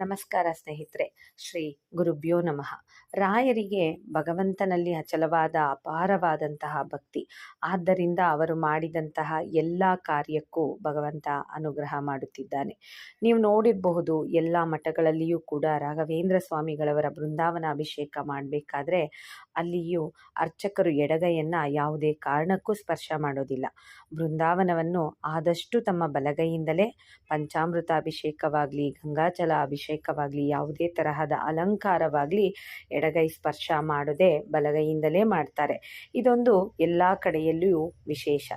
ನಮಸ್ಕಾರ ಸ್ನೇಹಿತರೆ. ಶ್ರೀ ಗುರುಭ್ಯೋ ನಮಃ. ರಾಯರಿಗೆ ಭಗವಂತನಲ್ಲಿ ಅಚಲವಾದ ಅಪಾರವಾದಂತಹ ಭಕ್ತಿ. ಆದ್ದರಿಂದ ಅವರು ಮಾಡಿದಂತಹ ಎಲ್ಲ ಕಾರ್ಯಕ್ಕೂ ಭಗವಂತ ಅನುಗ್ರಹ ಮಾಡುತ್ತಿದ್ದಾನೆ. ನೀವು ನೋಡಿರಬಹುದು, ಎಲ್ಲ ಮಠಗಳಲ್ಲಿಯೂ ಕೂಡ ರಾಘವೇಂದ್ರ ಸ್ವಾಮಿಗಳವರ ಬೃಂದಾವನ ಅಭಿಷೇಕ ಮಾಡಬೇಕಾದ್ರೆ ಅಲ್ಲಿಯೂ ಅರ್ಚಕರು ಎಡಗೈಯನ್ನು ಯಾವುದೇ ಕಾರಣಕ್ಕೂ ಸ್ಪರ್ಶ ಮಾಡೋದಿಲ್ಲ. ಬೃಂದಾವನವನ್ನು ಆದಷ್ಟು ತಮ್ಮ ಬಲಗೈಯಿಂದಲೇ ಪಂಚಾಮೃತ ಅಭಿಷೇಕವಾಗಲಿ, ಗಂಗಾಜಲ ಅಭಿಷೇಕವಾಗಲಿ, ಯಾವುದೇ ತರಹದ ಅಲಂಕಾರವಾಗಲಿ ಎಡಗೈ ಸ್ಪರ್ಶ ಮಾಡದೆ ಬಲಗೈಯಿಂದಲೇ ಮಾಡ್ತಾರೆ. ಇದೊಂದು ಎಲ್ಲ ಕಡೆಯಲ್ಲಿಯೂ ವಿಶೇಷ.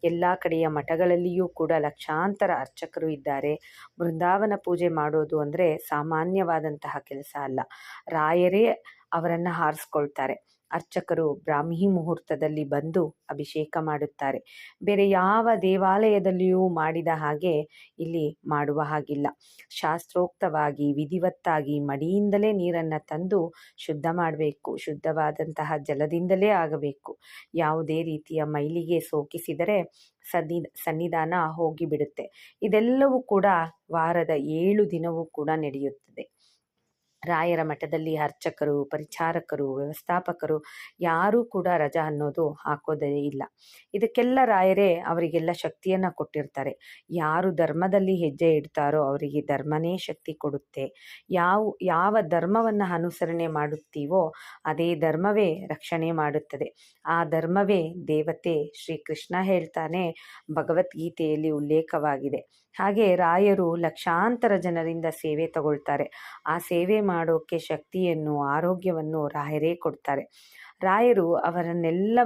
ಎಲ್ಲ ಕಡೆಯ ಮಠಗಳಲ್ಲಿಯೂ ಕೂಡ ಲಕ್ಷಾಂತರ ಅರ್ಚಕರು ಇದ್ದಾರೆ. ಬೃಂದಾವನ ಪೂಜೆ ಮಾಡೋದು ಅಂದರೆ ಸಾಮಾನ್ಯವಾದಂತಹ ಕೆಲಸ ಅಲ್ಲ. ರಾಯರೇ ಅವರನ್ನು ಹಾರಿಸ್ಕೊಳ್ತಾರೆ. ಅರ್ಚಕರು ಬ್ರಾಹ್ಮಿ ಮುಹೂರ್ತದಲ್ಲಿ ಬಂದು ಅಭಿಷೇಕ ಮಾಡುತ್ತಾರೆ. ಬೇರೆ ಯಾವ ದೇವಾಲಯದಲ್ಲಿಯೂ ಮಾಡಿದ ಹಾಗೆ ಇಲ್ಲಿ ಮಾಡುವ ಹಾಗಿಲ್ಲ. ಶಾಸ್ತ್ರೋಕ್ತವಾಗಿ ವಿಧಿವತ್ತಾಗಿ ಮಡಿಯಿಂದಲೇ ನೀರನ್ನು ತಂದು ಶುದ್ಧ ಮಾಡಬೇಕು. ಶುದ್ಧವಾದಂತಹ ಜಲದಿಂದಲೇ ಆಗಬೇಕು. ಯಾವುದೇ ರೀತಿಯ ಮೈಲಿಗೆ ಸೋಕಿಸಿದರೆ ಸನ್ನಿಧಾನ ಹೋಗಿಬಿಡುತ್ತೆ. ಇದೆಲ್ಲವೂ ಕೂಡ ವಾರದ 7 ದಿನವೂ ಕೂಡ ನಡೆಯುತ್ತದೆ. ರಾಯರ ಮಠದಲ್ಲಿ ಅರ್ಚಕರು, ಪರಿಚಾರಕರು, ವ್ಯವಸ್ಥಾಪಕರು ಯಾರೂ ಕೂಡ ರಜಾ ಅನ್ನೋದು ಹಾಕೋದೇ ಇಲ್ಲ. ಇದಕ್ಕೆಲ್ಲ ರಾಯರೇ ಅವರಿಗೆಲ್ಲ ಶಕ್ತಿಯನ್ನು ಕೊಟ್ಟಿರ್ತಾರೆ. ಯಾರು ಧರ್ಮದಲ್ಲಿ ಹೆಜ್ಜೆ ಇಡ್ತಾರೋ ಅವರಿಗೆ ಧರ್ಮನೇ ಶಕ್ತಿ ಕೊಡುತ್ತೆ. ಯಾವ ಧರ್ಮವನ್ನು ಅನುಸರಣೆ ಮಾಡುತ್ತೀವೋ ಅದೇ ಧರ್ಮವೇ ರಕ್ಷಣೆ ಮಾಡುತ್ತದೆ. ಆ ಧರ್ಮವೇ ದೇವತೆ. ಶ್ರೀಕೃಷ್ಣ ಹೇಳ್ತಾನೆ, ಭಗವದ್ಗೀತೆಯಲ್ಲಿ ಉಲ್ಲೇಖವಾಗಿದೆ. ಹಾಗೆ ರಾಯರು ಲಕ್ಷಾಂತರ ಜನರಿಂದ ಸೇವೆ ತಗೊಳ್ತಾರೆ. ಆ ಸೇವೆ ಮಾಡೋಕ್ಕೆ ಶಕ್ತಿಯನ್ನು, ಆರೋಗ್ಯವನ್ನು ರಾಯರೇ ಕೊಡ್ತಾರೆ. ರಾಯರು ಅವರನ್ನೆಲ್ಲ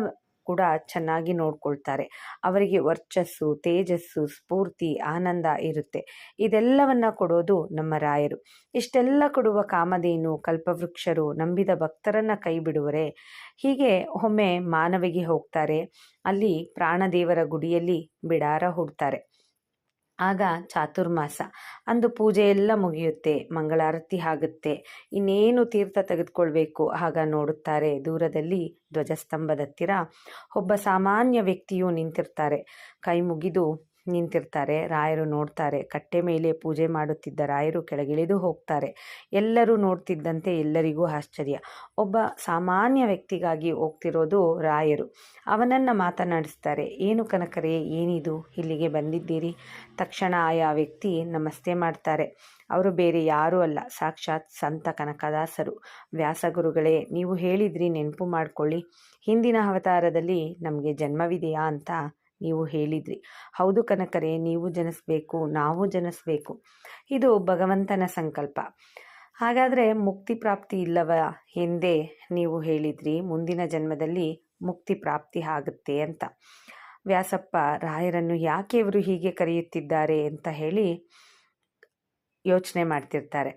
ಕೂಡ ಚೆನ್ನಾಗಿ ನೋಡ್ಕೊಳ್ತಾರೆ. ಅವರಿಗೆ ವರ್ಚಸ್ಸು, ತೇಜಸ್ಸು, ಸ್ಫೂರ್ತಿ, ಆನಂದ ಇರುತ್ತೆ. ಇದೆಲ್ಲವನ್ನ ಕೊಡೋದು ನಮ್ಮ ರಾಯರು. ಇಷ್ಟೆಲ್ಲ ಕೊಡುವ ಕಾಮಧೇನು, ಕಲ್ಪವೃಕ್ಷರು ನಂಬಿದ ಭಕ್ತರನ್ನ ಕೈ ಬಿಡುವರೆ. ಹೀಗೆ ಒಮ್ಮೆ ಮಾನವಿಗೆ ಹೋಗ್ತಾರೆ. ಅಲ್ಲಿ ಪ್ರಾಣದೇವರ ಗುಡಿಯಲ್ಲಿ ಬಿಡಾರ ಹೂಡ್ತಾರೆ. ಆಗ ಚಾತುರ್ಮಾಸ ಅಂದು ಪೂಜೆ ಎಲ್ಲ ಮುಗಿಯುತ್ತೆ, ಮಂಗಳಾರತಿ ಆಗುತ್ತೆ. ಇನ್ನೇನು ತೀರ್ಥ ತೆಗೆದುಕೊಳ್ಬೇಕು. ಆಗ ನೋಡುತ್ತಾರೆ, ದೂರದಲ್ಲಿ ಧ್ವಜಸ್ತಂಭದ ಹತ್ತಿರ ಒಬ್ಬ ಸಾಮಾನ್ಯ ವ್ಯಕ್ತಿಯು ನಿಂತಿರ್ತಾರೆ. ಕೈ ಮುಗಿದು ನಿಂತಿರ್ತಾರೆ. ರಾಯರು ನೋಡ್ತಾರೆ. ಕಟ್ಟೆ ಮೇಲೆ ಪೂಜೆ ಮಾಡುತ್ತಿದ್ದ ರಾಯರು ಕೆಳಗಿಳಿದು ಹೋಗ್ತಾರೆ. ಎಲ್ಲರೂ ನೋಡ್ತಿದ್ದಂತೆ ಎಲ್ಲರಿಗೂ ಆಶ್ಚರ್ಯ. ಒಬ್ಬ ಸಾಮಾನ್ಯ ವ್ಯಕ್ತಿಗಾಗಿ ಹೋಗ್ತಿರೋದು ರಾಯರು. ಅವನನ್ನು ಮಾತನಾಡಿಸ್ತಾರೆ. ಏನು ಕನಕರೇ, ಏನಿದು, ಇಲ್ಲಿಗೆ ಬಂದಿದ್ದೀರಿ? ತಕ್ಷಣ ಆಯಾ ವ್ಯಕ್ತಿ ನಮಸ್ತೆ ಮಾಡ್ತಾರೆ. ಅವರು ಬೇರೆ ಯಾರೂ ಅಲ್ಲ, ಸಾಕ್ಷಾತ್ ಸಂತ ಕನಕದಾಸರು. ವ್ಯಾಸಗುರುಗಳೇ, ನೀವು ಹೇಳಿದ್ರಿ, ನೆನಪು ಮಾಡ್ಕೊಳ್ಳಿ. ಹಿಂದಿನ ಅವತಾರದಲ್ಲಿ ನಮಗೆ ಜನ್ಮವಿದೆಯಾ ಅಂತ ನೀವು ಹೇಳಿದ್ರಿ. ಹೌದು ಕನಕರೇ, ನೀವು ಜನಿಸ್ಬೇಕು, ನಾವು ಜನಿಸ್ಬೇಕು. ಇದು ಭಗವಂತನ ಸಂಕಲ್ಪ. ಹಾಗಾದರೆ ಮುಕ್ತಿ ಪ್ರಾಪ್ತಿ ಇಲ್ಲವ ಎಂದೇ ನೀವು ಹೇಳಿದ್ರಿ. ಮುಂದಿನ ಜನ್ಮದಲ್ಲಿ ಮುಕ್ತಿ ಪ್ರಾಪ್ತಿ ಆಗುತ್ತೆ ಅಂತ. ವ್ಯಾಸಪ್ಪ ರಾಯರನ್ನು ಯಾಕೆ ಇವರು ಹೀಗೆ ಕರೆಯುತ್ತಿದ್ದಾರೆ ಅಂತ ಹೇಳಿ ಯೋಚನೆ ಮಾಡ್ತಿರ್ತಾರೆ.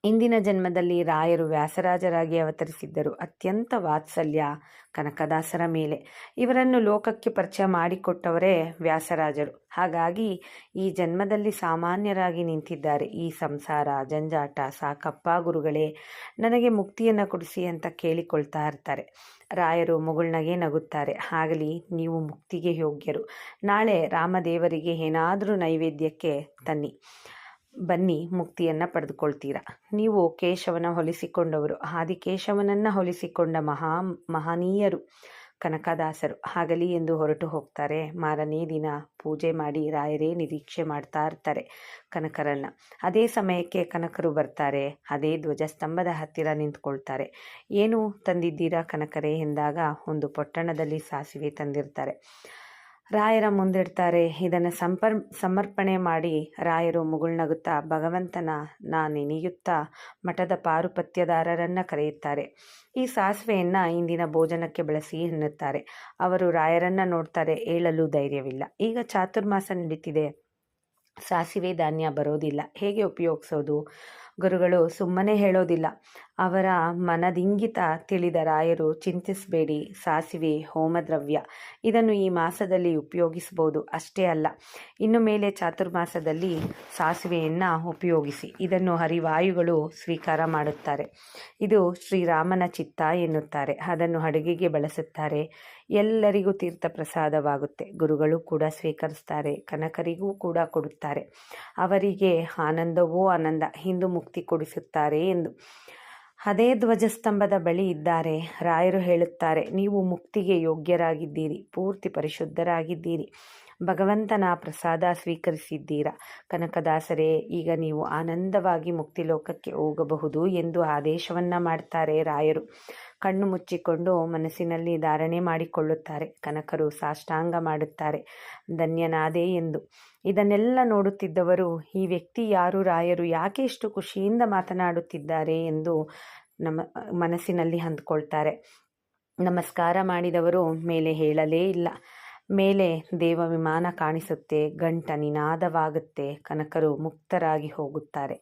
ಇಂದಿನ ಜನ್ಮದಲ್ಲಿ ರಾಯರು ವ್ಯಾಸರಾಜರಾಗಿ ಅವತರಿಸಿದ್ದರು. ಅತ್ಯಂತ ವಾತ್ಸಲ್ಯ ಕನಕದಾಸರ ಮೇಲೆ. ಇವರನ್ನು ಲೋಕಕ್ಕೆ ಪರಿಚಯ ಮಾಡಿಕೊಟ್ಟವರೇ ವ್ಯಾಸರಾಜರು. ಹಾಗಾಗಿ ಈ ಜನ್ಮದಲ್ಲಿ ಸಾಮಾನ್ಯರಾಗಿ ನಿಂತಿದ್ದಾರೆ. ಈ ಸಂಸಾರ ಜಂಜಾಟ ಸಾಕಪ್ಪ ಗುರುಗಳೇ, ನನಗೆ ಮುಕ್ತಿಯನ್ನು ಕೊಡಿಸಿ ಅಂತ ಕೇಳಿಕೊಳ್ತಾ ಇರ್ತಾರೆ. ರಾಯರು ಮುಗುಳ್ನಗೆ ನಗುತ್ತಾರೆ. ಆಗಲಿ, ನೀವು ಮುಕ್ತಿಗೆ ಯೋಗ್ಯರು. ನಾಳೆ ರಾಮದೇವರಿಗೆ ಏನಾದರೂ ನೈವೇದ್ಯಕ್ಕೆ ತನ್ನಿ, ಬನ್ನಿ, ಮುಕ್ತಿಯನ್ನು ಪಡೆದುಕೊಳ್ತೀರಾ. ನೀವು ಕೇಶವನ ಹೊಲಿಸಿಕೊಂಡವರು, ಆದಿಕೇಶವನನ್ನು ಹೊಲಿಸಿಕೊಂಡ ಮಹನೀಯರು ಕನಕದಾಸರು. ಆಗಲಿ ಎಂದು ಹೊರಟು ಹೋಗ್ತಾರೆ. ಮಾರನೇ ದಿನ ಪೂಜೆ ಮಾಡಿ ರಾಯರೇ ನಿರೀಕ್ಷೆ ಮಾಡ್ತಾ ಇರ್ತಾರೆ ಕನಕರನ್ನು. ಅದೇ ಸಮಯಕ್ಕೆ ಕನಕರು ಬರ್ತಾರೆ. ಅದೇ ಧ್ವಜಸ್ತಂಭದ ಹತ್ತಿರ ನಿಂತ್ಕೊಳ್ತಾರೆ. ಏನು ತಂದಿದ್ದೀರಾ ಕನಕರೇ ಎಂದಾಗ ಒಂದು ಪೊಟ್ಟಣದಲ್ಲಿ ಸಾಸಿವೆ ತಂದಿರ್ತಾರೆ. ರಾಯರ ಮುಂದಿಡ್ತಾರೆ. ಇದನ್ನು ಸಮರ್ಪಣೆ ಮಾಡಿ ರಾಯರು ಮುಗುಳ್ನಗುತ್ತಾ ಭಗವಂತನ ನೆನೆಯುತ್ತಾ ಮಠದ ಪಾರುಪತ್ಯದಾರರನ್ನು ಕರೆಯುತ್ತಾರೆ. ಈ ಸಾಸಿವೆಯನ್ನು ಇಂದಿನ ಭೋಜನಕ್ಕೆ ಬಳಸಿ ಎನ್ನುತ್ತಾರೆ. ಅವರು ರಾಯರನ್ನು ನೋಡ್ತಾರೆ. ಹೇಳಲು ಧೈರ್ಯವಿಲ್ಲ. ಈಗ ಚಾತುರ್ಮಾಸ ನಡೀತಿದೆ, ಸಾಸಿವೆ ಧಾನ್ಯ ಬರೋದಿಲ್ಲ, ಹೇಗೆ ಉಪಯೋಗಿಸೋದು? ಗುರುಗಳು ಸುಮ್ಮನೆ ಹೇಳೋದಿಲ್ಲ, ಅವರ ಮನದಿಂಗಿತ ತಿಳಿದ ರಾಯರು ಚಿಂತಿಸಬೇಡಿ, ಸಾಸಿವೆ ಹೋಮದ್ರವ್ಯ ಇದನ್ನು ಈ ಮಾಸದಲ್ಲಿ ಉಪಯೋಗಿಸಬಹುದು. ಅಷ್ಟೇ ಅಲ್ಲ, ಇನ್ನು ಮೇಲೆ ಚಾತುರ್ಮಾಸದಲ್ಲಿ ಸಾಸಿವೆಯನ್ನು ಉಪಯೋಗಿಸಿ. ಇದನ್ನು ಹರಿವಾಯುಗಳು ಸ್ವೀಕಾರ ಮಾಡುತ್ತಾರೆ. ಇದು ಶ್ರೀರಾಮನ ಚಿತ್ತ ಎನ್ನುತ್ತಾರೆ. ಅದನ್ನು ಅಡುಗೆಗೆ ಬಳಸುತ್ತಾರೆ. ಎಲ್ಲರಿಗೂ ತೀರ್ಥ ಪ್ರಸಾದವಾಗುತ್ತೆ. ಗುರುಗಳು ಕೂಡ ಸ್ವೀಕರಿಸ್ತಾರೆ. ಕನಕರಿಗೂ ಕೂಡ ಕೊಡುತ್ತಾರೆ. ಅವರಿಗೆ ಆನಂದವೋ ಆನಂದ, ಹಿಂದೂ ಮುಕ್ತಿ ಕೊಡಿಸುತ್ತಾರೆ ಎಂದು. ಅದೇ ಧ್ವಜಸ್ತಂಭದ ಬಳಿ ಇದ್ದಾರೆ. ರಾಯರು ಹೇಳುತ್ತಾರೆ, ನೀವು ಮುಕ್ತಿಗೆ ಯೋಗ್ಯರಾಗಿದ್ದೀರಿ, ಪೂರ್ತಿ ಪರಿಶುದ್ಧರಾಗಿದ್ದೀರಿ, ಭಗವಂತನ ಪ್ರಸಾದ ಸ್ವೀಕರಿಸಿದ್ದೀರಾ. ಕನಕದಾಸರೇ, ಈಗ ನೀವು ಆನಂದವಾಗಿ ಮುಕ್ತಿ ಲೋಕಕ್ಕೆ ಹೋಗಬಹುದು ಎಂದು ಆದೇಶವನ್ನು ಮಾಡ್ತಾರೆ ರಾಯರು. ಕಣ್ಣು ಮುಚ್ಚಿಕೊಂಡು ಮನಸ್ಸಿನಲ್ಲಿ ಧಾರಣೆ ಮಾಡಿಕೊಳ್ಳುತ್ತಾರೆ. ಕನಕರು ಸಾಷ್ಟಾಂಗ ಮಾಡುತ್ತಾರೆ, ಧನ್ಯನಾದೆ ಎಂದು. ಇದನ್ನೆಲ್ಲ ನೋಡುತ್ತಿದ್ದವರು, ಈ ವ್ಯಕ್ತಿ ಯಾರು, ರಾಯರು ಯಾಕೆ ಇಷ್ಟು ಖುಷಿಯಿಂದ ಮಾತನಾಡುತ್ತಿದ್ದಾರೆ ಎಂದು ಮನಸ್ಸಿನಲ್ಲಿ ಅಂದ್ಕೊಳ್ತಾರೆ. ನಮಸ್ಕಾರ ಮಾಡಿದವರು ಮೇಲೆ ಹೇಳಲೇ ಇಲ್ಲ. ಮೇಲೆ ದೇವ ವಿಮಾನ ಕಾಣಿಸುತ್ತೆ, ಘಂಟ ನಿನಾದವಾಗುತ್ತೆ, ಕನಕರು ಮುಕ್ತರಾಗಿ ಹೋಗುತ್ತಾರೆ.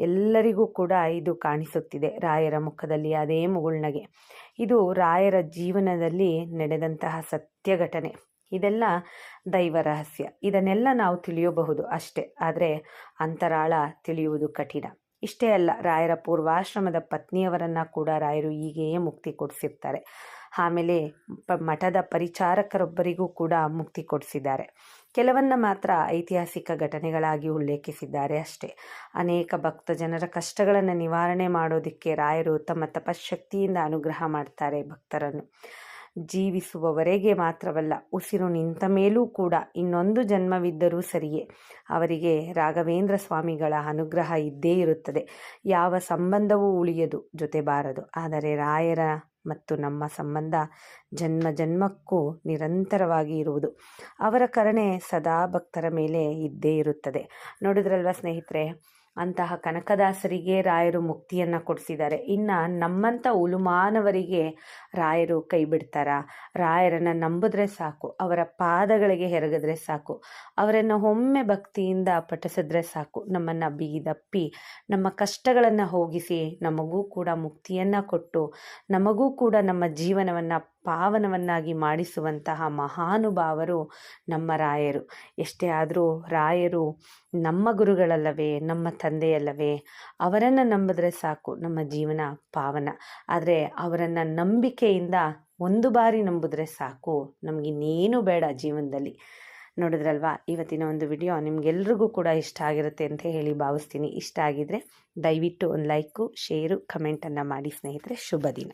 ಎಲ್ಲರಿಗೂ ಕೂಡ ಇದು ಕಾಣಿಸುತ್ತಿದೆ. ರಾಯರ ಮುಖದಲ್ಲಿ ಅದೇ ಮುಗುಳ್ನಗೆ. ಇದು ರಾಯರ ಜೀವನದಲ್ಲಿ ನಡೆದಂತಹ ಸತ್ಯ ಘಟನೆ. ಇದೆಲ್ಲ ದೈವ ರಹಸ್ಯ. ಇದನ್ನೆಲ್ಲ ನಾವು ತಿಳಿಯಬಹುದು ಅಷ್ಟೇ, ಆದರೆ ಅಂತರಾಳ ತಿಳಿಯುವುದು ಕಠಿಣ. ಇಷ್ಟೇ ಅಲ್ಲ, ರಾಯರ ಪೂರ್ವಾಶ್ರಮದ ಪತ್ನಿಯವರನ್ನು ಕೂಡ ರಾಯರು ಹೀಗೆಯೇ ಮುಕ್ತಿ ಕೊಡಿಸಿರ್ತಾರೆ. ಆಮೇಲೆ ಮಠದ ಪರಿಚಾರಕರೊಬ್ಬರಿಗೂ ಕೂಡ ಮುಕ್ತಿ ಕೊಡಿಸಿದ್ದಾರೆ. ಕೆಲವನ್ನ ಮಾತ್ರ ಐತಿಹಾಸಿಕ ಘಟನೆಗಳಾಗಿ ಉಲ್ಲೇಖಿಸಿದ್ದಾರೆ ಅಷ್ಟೇ. ಅನೇಕ ಭಕ್ತ ಜನರ ಕಷ್ಟಗಳನ್ನು ನಿವಾರಣೆ ಮಾಡೋದಕ್ಕೆ ರಾಯರು ತಮ್ಮ ತಪಶಕ್ತಿಯಿಂದ ಅನುಗ್ರಹ ಮಾಡ್ತಾರೆ ಭಕ್ತರನ್ನು. ಜೀವಿಸುವವರೆಗೆ ಮಾತ್ರವಲ್ಲ, ಉಸಿರು ನಿಂತ ಮೇಲೂ ಕೂಡ ಇನ್ನೊಂದು ಜನ್ಮವಿದ್ದರೂ ಸರಿಯೇ ಅವರಿಗೆ ರಾಘವೇಂದ್ರ ಸ್ವಾಮಿಗಳ ಅನುಗ್ರಹ ಇದ್ದೇ ಇರುತ್ತದೆ. ಯಾವ ಸಂಬಂಧವೂ ಉಳಿಯದು, ಜೊತೆ ಬಾರದು. ಆದರೆ ರಾಯರ ಮತ್ತು ನಮ್ಮ ಸಂಬಂಧ ಜನ್ಮ ಜನ್ಮಕ್ಕೂ ನಿರಂತರವಾಗಿ ಇರುವುದು. ಅವರ ಕರುಣೆ ಸದಾ ಭಕ್ತರ ಮೇಲೆ ಇದ್ದೇ ಇರುತ್ತದೆ. ನೋಡಿದ್ರಲ್ವ ಸ್ನೇಹಿತರೆ, ಅಂತಹ ಕನಕದಾಸರಿಗೆ ರಾಯರು ಮುಕ್ತಿಯನ್ನು ಕೊಡಿಸಿದ್ದಾರೆ. ಇನ್ನು ನಮ್ಮಂಥ ಉಲುಮಾನವರಿಗೆ ರಾಯರು ಕೈ ಬಿಡ್ತಾರಾ? ರಾಯರನ್ನು ನಂಬಿದ್ರೆ ಸಾಕು, ಅವರ ಪಾದಗಳಿಗೆ ಎರಗಿದ್ರೆ ಸಾಕು, ಅವರನ್ನು ಒಮ್ಮೆ ಭಕ್ತಿಯಿಂದ ಪಠಿಸಿದ್ರೆ ಸಾಕು, ನಮ್ಮನ್ನು ಬೀದಪ್ಪಿ ನಮ್ಮ ಕಷ್ಟಗಳನ್ನು ಹೋಗಿಸಿ ನಮಗೂ ಕೂಡ ಮುಕ್ತಿಯನ್ನು ಕೊಟ್ಟು ನಮಗೂ ಕೂಡ ನಮ್ಮ ಜೀವನವನ್ನು ಪಾವನವನ್ನಾಗಿ ಮಾಡಿಸುವಂತಹ ಮಹಾನುಭಾವರು ನಮ್ಮ ರಾಯರು. ಎಷ್ಟೇ ಆದರೂ ರಾಯರು ನಮ್ಮ ಗುರುಗಳಲ್ಲವೇ, ನಮ್ಮ ತಂದೆಯಲ್ಲವೇ? ಅವರನ್ನು ನಂಬಿದ್ರೆ ಸಾಕು, ನಮ್ಮ ಜೀವನ ಪಾವನ. ಆದರೆ ಅವರನ್ನು ನಂಬಿಕೆಯಿಂದ ಒಂದು ಬಾರಿ ನಂಬಿದ್ರೆ ಸಾಕು, ನಮಗಿನ್ನೇನು ಬೇಡ ಜೀವನದಲ್ಲಿ. ನೋಡಿದ್ರಲ್ವಾ, ಇವತ್ತಿನ ಒಂದು ವಿಡಿಯೋ ನಿಮಗೆಲ್ರಿಗೂ ಕೂಡ ಇಷ್ಟ ಆಗಿರುತ್ತೆ ಅಂತ ಹೇಳಿ ಭಾವಿಸ್ತೀನಿ. ಇಷ್ಟ ಆಗಿದ್ರೆ ದಯವಿಟ್ಟು ಒಂದು ಲೈಕು, ಶೇರು, ಕಮೆಂಟನ್ನು ಮಾಡಿ ಸ್ನೇಹಿತರೆ. ಶುಭ ದಿನ.